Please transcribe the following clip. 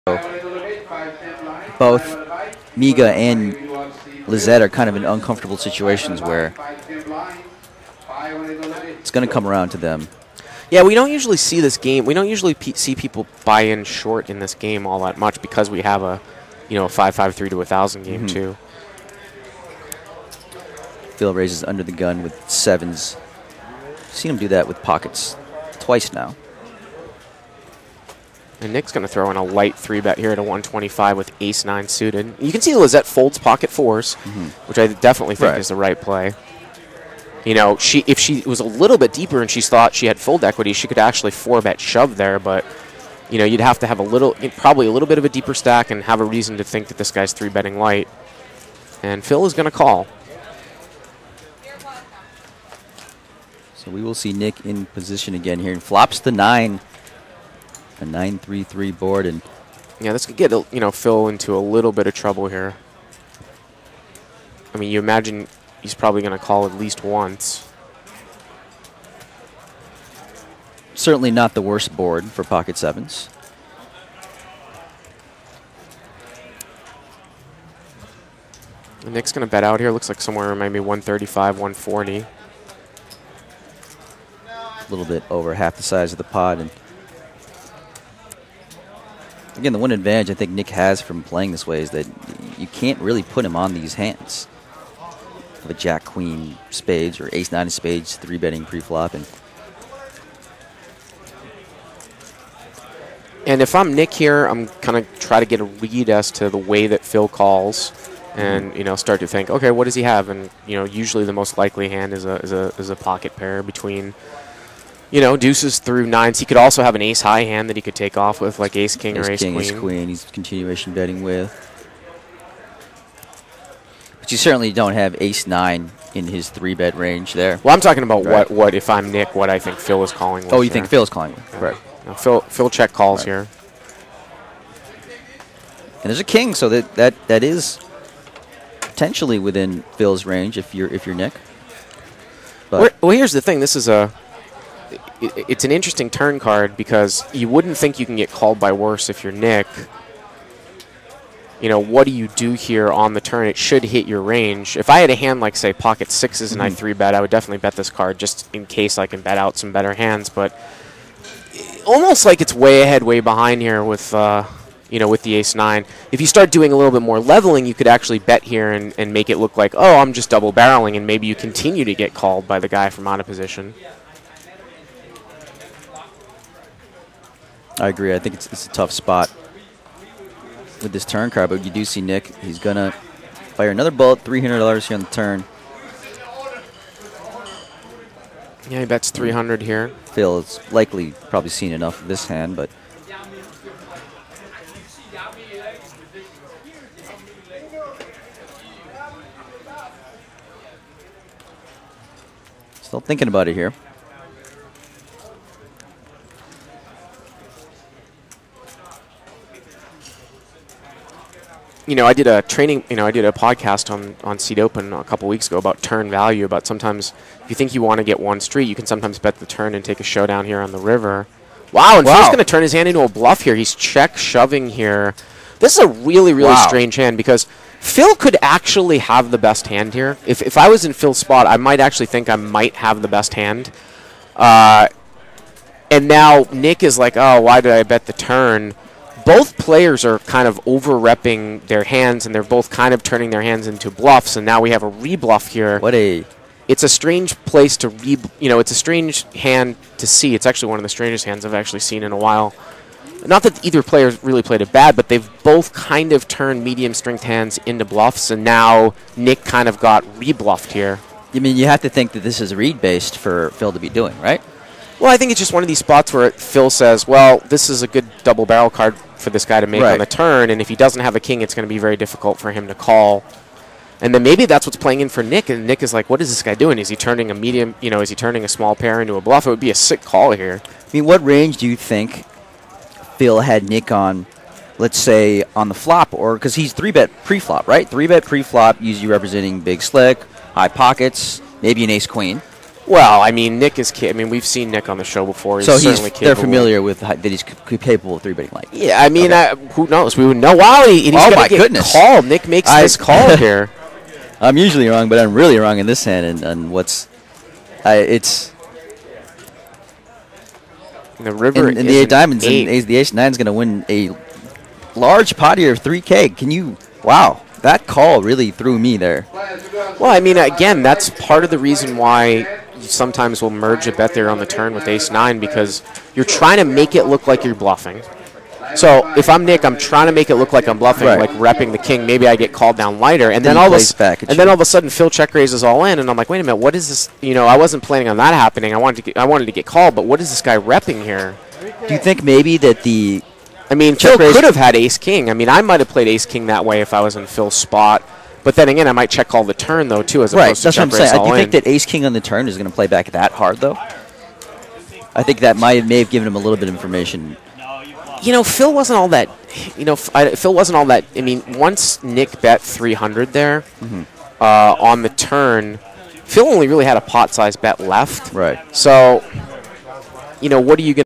Both Miga and Lizette are kind of in uncomfortable situations where it's going to come around to them. Yeah, we don't usually see this game. We don't usually see people buy in short in this game all that much because we have a 5-5-3 to 1,000 game too. Phil raises under the gun with sevens. Seen him do that with pockets twice now. And Nick's going to throw in a light 3-bet here at a 125 with ace-9 suited. You can see Lizette folds pocket fours, which I definitely think is the right play. You know, if she was a little bit deeper and she thought she had fold equity, she could actually 4-bet shove there, but you'd have to have probably a little bit of a deeper stack and have a reason to think that this guy's 3-betting light. And Phil is going to call. So we will see Nick in position again here. And flops the 9. A 9-3-3 board. And yeah, this could get Phil into a little bit of trouble here. I mean, you imagine he's probably going to call at least once. Certainly not the worst board for pocket sevens. And Nick's going to bet out here. Looks like somewhere maybe 135, 140. A little bit over half the size of the pot. And again, the one advantage I think Nick has from playing this way is that you can't really put him on these hands of a jack-queen spades or ace-9 spades 3-betting pre-flop. And if I'm Nick here, I'm kind of try to get a read as to the way that Phil calls, and start to think, okay, what does he have? And usually the most likely hand is a pocket pair between deuces through nines. He could also have an ace-high hand that he could take off with, like ace-king or ace-queen. Ace-queen, he's continuation betting with. But you certainly don't have ace-9 in his 3-bet range there. Well, I'm talking about what if I'm Nick, what I think Phil is calling with. Oh, you think Phil's calling with. Yeah. Right. Now, Phil check calls here. And there's a king, so that is potentially within Phil's range if you're Nick. But well, here's the thing. This is it's an interesting turn card because you wouldn't think you can get called by worse if you're Nick. What do you do here on the turn? It should hit your range. If I had a hand like, say, pocket sixes and I 3-bet, I would definitely bet this card just in case I can bet out some better hands. But almost like it's way ahead, way behind here with with the ace-9. If you start doing a little bit more leveling, you could actually bet here and make it look like, oh, I'm just double barreling, and maybe you continue to get called by the guy from out of position. I agree. I think it's a tough spot with this turn card, but you do see Nick. He's going to fire another bullet, $300 here on the turn. Yeah, he bets 300 here. Phil has likely probably seen enough of this hand, but still thinking about it here. I did a podcast on Seed Open a couple weeks ago about turn value, about sometimes if you think you want to get one street, you can sometimes bet the turn and take a showdown here on the river. Wow, and Phil's going to turn his hand into a bluff here. He's check shoving here. This is a really, really strange hand because Phil could actually have the best hand here. If I was in Phil's spot, I might actually think I might have the best hand. And now Nick is like, oh, why did I bet the turn? Both players are kind of over-repping their hands, and they're both kind of turning their hands into bluffs, and now we have a rebluff here. It's a strange place to it's a strange hand to see. It's actually one of the strangest hands I've actually seen in a while. Not that either player really played it bad, but they've both kind of turned medium-strength hands into bluffs, and now Nick kind of got rebluffed here. I mean, you have to think that this is read-based for Phil to be doing, right? Well, I think it's just one of these spots where Phil says, well, this is a good double barrel card for this guy to make on the turn, and if he doesn't have a king, it's going to be very difficult for him to call. And then maybe that's what's playing in for Nick, and Nick is like, what is this guy doing? Is he turning a medium, is he turning a small pair into a bluff? It would be a sick call here. I mean, what range do you think Phil had Nick on, let's say, on the flop? Or because he's 3-bet pre-flop, right? 3-bet pre-flop, usually representing big slick, high pockets, maybe an ace-queen. Well, I mean, Nick is. I mean, we've seen Nick on the show before. He's So certainly capable. they're familiar with that he's capable of 3-betting like. Yeah, I mean, Okay. who knows? We would know. Wow, he's Oh, gonna my get goodness. called. Nick makes this call here. I'm usually wrong, but I'm really wrong in this hand. And what's it's The river and the 8 diamonds and the ace 9 is going to win a large pot here of 3K. Can you? Wow, that call really threw me there. Well, I mean, again, that's part of the reason why you sometimes will merge a bet there on the turn with ace 9 because you're trying to make it look like you're bluffing. So if I'm Nick, I'm trying to make it look like I'm bluffing, Right. like repping the king. Maybe I get called down lighter, and then he all plays back at you. all of a sudden Phil check raises all in, and I'm like, wait a minute, what is this? You know, I wasn't planning on that happening. I wanted to get called, but what is this guy repping here? Do you think maybe that the I mean, Phil could have had ace king. I mean, I might have played ace king that way if I was in Phil's spot. But then again, I might check call the turn though too, as opposed to that's what I'm check raise saying? all Do you in. think that ace king on the turn is going to play back that hard though? I think that may have given him a little bit of information. You know, Phil wasn't all that. You know, Phil wasn't all that. I mean, once Nick bet 300 there on the turn, Phil only really had a pot size bet left. Right. So, you know, what are you going